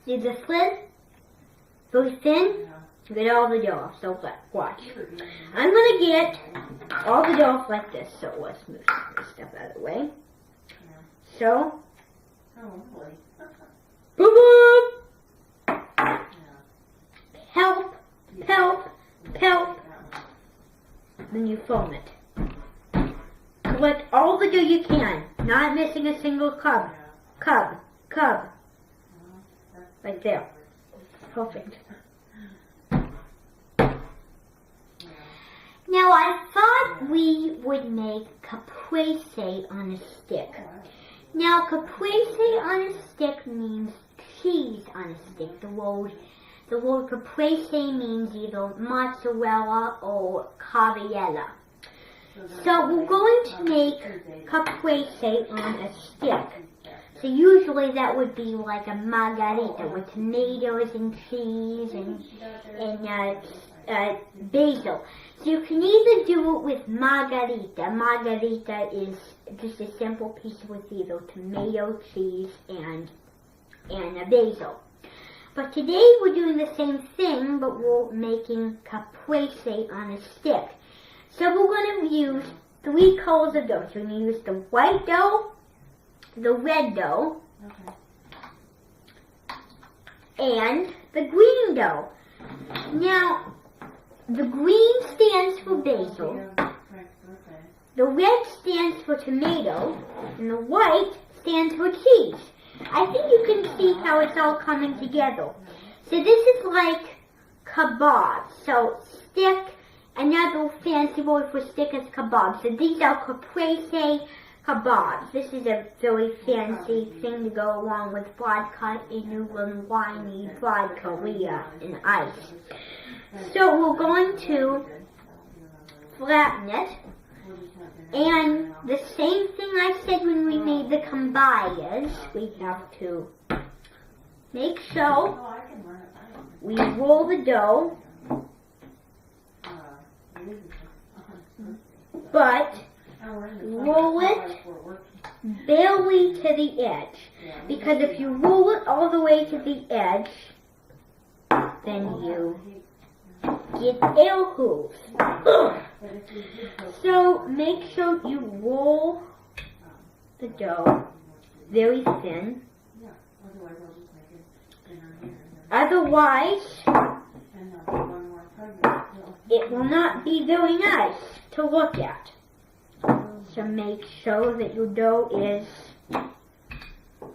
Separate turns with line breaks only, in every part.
See the thin? Very thin? Get all the dough off. So watch. I'm gonna get all the dough off like this. So let's move this stuff out of the way. So. Boom boom! Help! Help! Help! Then you foam it. Collect all the dough you can. Not missing a single cub. Cub. Right there. Perfect. Now I thought we would make caprese on a stick. Now caprese on a stick means cheese on a stick. The word caprese means either mozzarella or cavalletta. So we're going to make caprese on a stick. So usually that would be like a margarita with tomatoes and cheese and basil. So you can either do it with margarita. Margarita is just a simple piece with either tomato, cheese, and a basil. But today we're doing the same thing, but we're making caprese on a stick. So we're going to use 3 colors of dough. So we're going to use the white dough, the red dough, and the green dough. Now, the green stands for basil, the red stands for tomato, and the white stands for cheese. I think you can see how it's all coming together. So this is like kebab. So stick, another fancy word for stick is kebab. So these are caprese kebabs. This is a very fancy thing to go along with vodka, and winey, vodka, and ice. So we're going to flatten it. And the same thing I said when we made the kambay is we have to make sure we roll the dough, but roll it barely to the edge. Because if you roll it all the way to the edge, then you get air holes. So make sure you roll the dough very thin. Otherwise, it will not be very nice to look at. So make sure that your dough is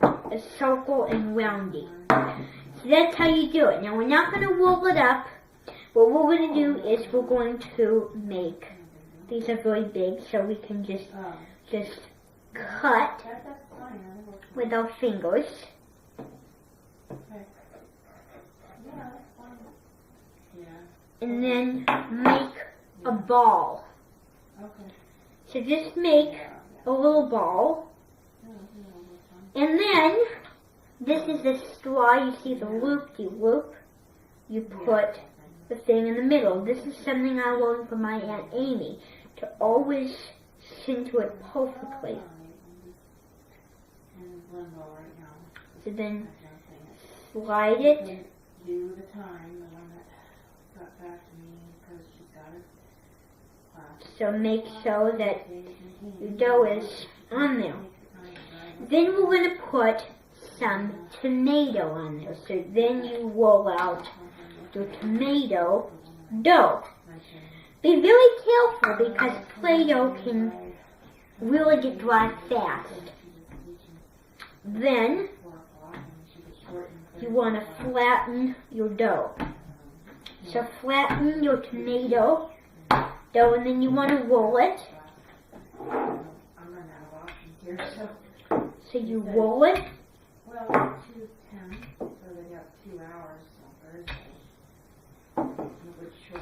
a circle and roundy. So that's how you do it. Now we're not going to roll it up. What we're going to do is we're going to make, these are very big, so we can just cut with our fingers. And then make a ball. So just make a little ball. And then, this is the straw, you see the loop-de-loop. You put the thing in the middle. This is something I learned from my Aunt Amy, to always center it perfectly. So then slide it. So make sure that your dough is on there. Then we're going to put some tomato on there. So then you roll out your tomato dough. Be very careful because Play-Doh can really get dry fast. Then you want to flatten your dough. So flatten your tomato dough and then you want to roll it. So you roll it.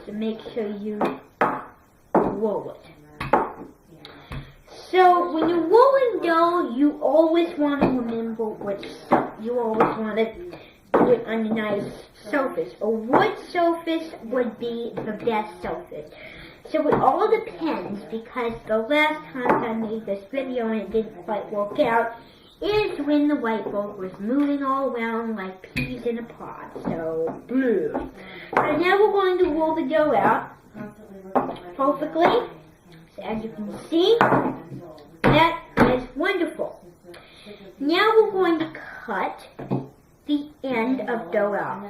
So make sure you roll it. So when you're rolling dough, you always want to remember which you always want to do it on a nice surface. A wood surface would be the best surface. So it all depends, because the last time I made this video and it didn't quite work out, is when the white boat was moving all around like peas in a pod. So, blue. So now we're going to roll the dough out perfectly. So as you can see, that is wonderful. Now we're going to cut the end of dough out.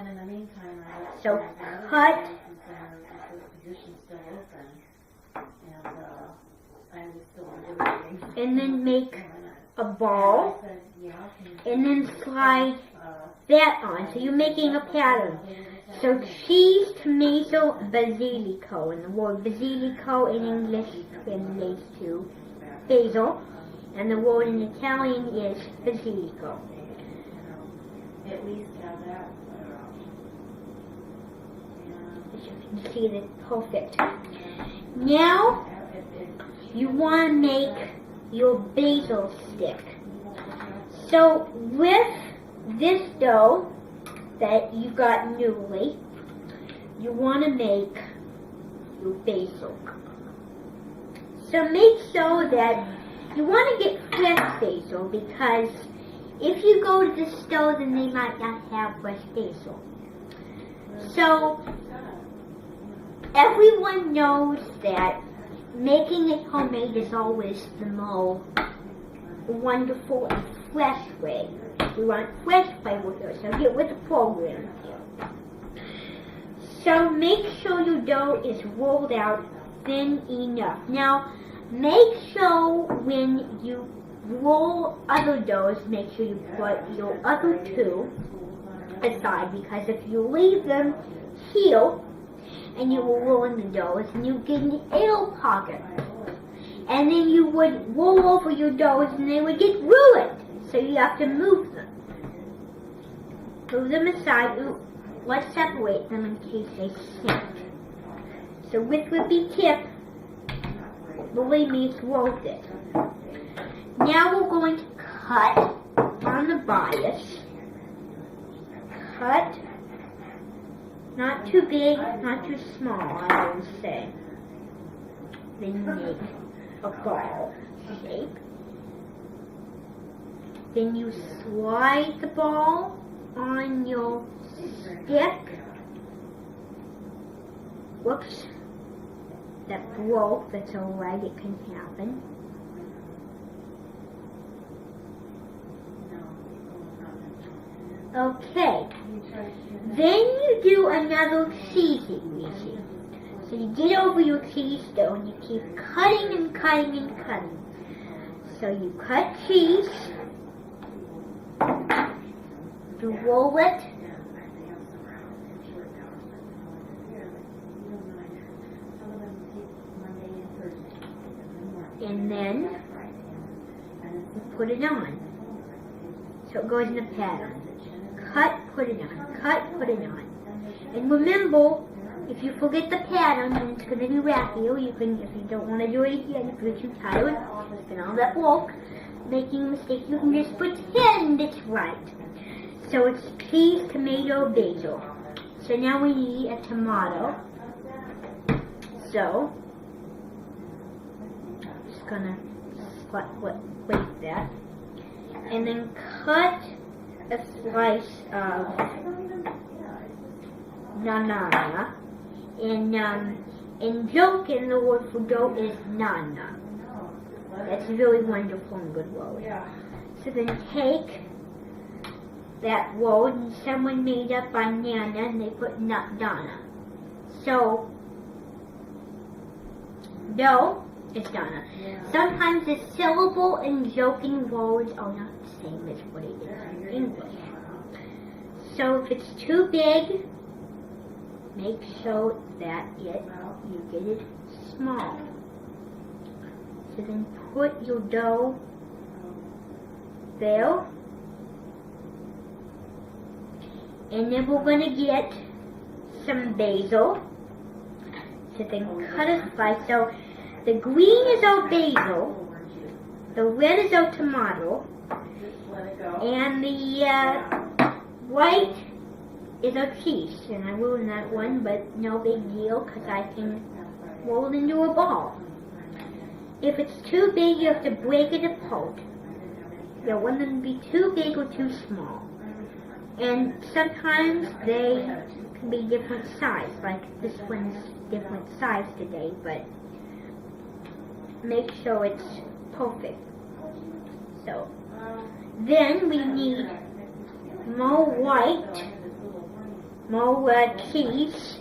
So cut and then make a ball and then slide that on. So you're making a pattern. So cheese, tomato, basilico, and the word basilico in English translates to basil, and the word in Italian is basilico.
At least have that.
As you can see, that's perfect. Now you want to make your basil stick. So with this dough that you got newly, you want to make your basil. So make sure that you want to get fresh basil, because if you go to the store, then they might not have fresh basil. So everyone knows that making it homemade is always the more wonderful and fresh way. We want fresh flavor here, so get with the program here. So make sure your dough is rolled out thin enough. Now, make sure when you roll other doughs, make sure you put your other two aside, because if you leave them here and you were rolling the doughs, and you get an air pocket, and then you would roll over your doughs and they would get ruined. So you have to move them. Move them aside. Let's separate them in case they sink. So with whippy tip, believe me, it's worth it. Now we're going to cut on the bias. Cut. Not too big, not too small, I would say. Then you make a ball shape. Then you slide the ball on your stick. Whoops. That broke, that's alright, it can happen. Okay. Then you do another cheesy greasy. So you get over your cheese dough and you keep cutting and cutting and cutting. So you cut cheese, you roll it, and then you put it on. So it goes in a pattern. Cut, put it on. Cut, put it on. And remember, if you forget the pattern, then it's going to be wacky. You can, if you don't want to do it again, if you're too tired, and all that work, making a mistake, you can just pretend it's right. So it's cheese, tomato, basil. So now we need a tomato. So, I'm just going to plate that. And then cut a slice of banana, and joke in the word for dough is nana. That's a really wonderful and good word. So then take that word, and someone made up banana and they put dana. So dough is dana. Sometimes the syllable and joking words are not the same as what it is in English. So if it's too big, make sure that you get it small. So then put your dough there. And then we're going to get some basil. So then cut a slice. So the green is our basil, the red is our tomato, and the white is our cheese. And I ruined that one, but no big deal, because I can roll it into a ball. If it's too big, you have to break it apart. You don't want them to be too big or too small. And sometimes they can be different size, like this one's different size today, but make sure it's perfect. So, then we need more white, more red cheese.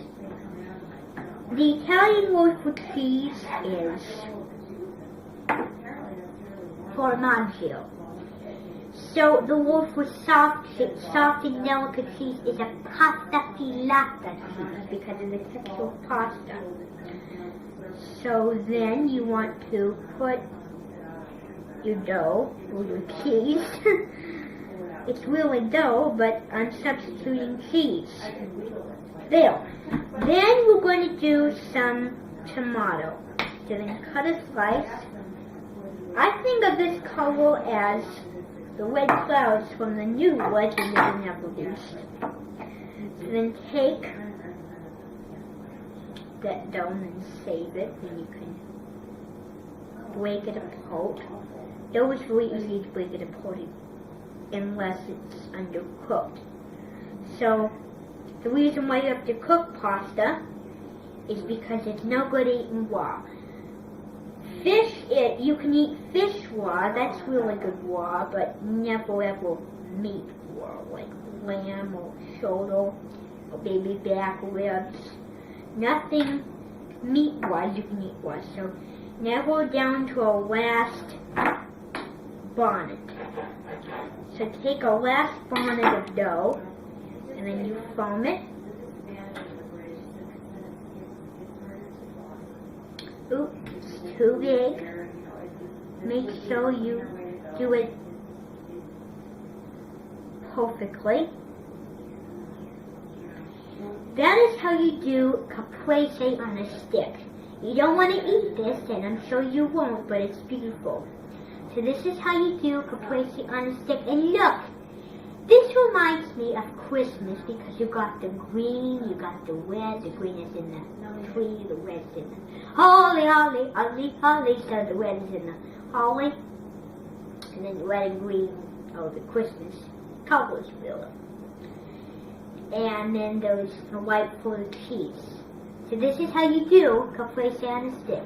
The Italian word for cheese is formaggio. So the word for soft and delicate cheese is a pasta filata cheese because of the texture of pasta. So then you want to put your dough or your cheese. It's really dough, but I'm substituting cheese. There. Then we're going to do some tomato. So then cut a slice. I think of this color as the red clouds from the new Legend of Inedible. So then take that dough and save it, and you can break it apart. Dough is really easy to break it apart unless it's undercooked. So the reason why you have to cook pasta is because it's no good eating raw. You can eat fish raw, that's really good raw, but never ever meat raw, like lamb or shoulder or baby back ribs. Nothing meat-wise you can eat raw. So now we're down to our last bonnet. So take our last bonnet of dough, and then you foam it. Oops, it's too big. Make sure you do it perfectly. That is how you do caprese on a stick. You don't want to eat this, and I'm sure you won't, but it's beautiful. So this is how you do caprese on a stick. And look, this reminds me of Christmas because you got the green, you got the red. The green is in the tree, the red is in the holly, holly, holly, holly. So the red is in the holly, and then the red and green are the Christmas colors, really. And then there's the white for the cheese. So this is how you do caprese on a stick.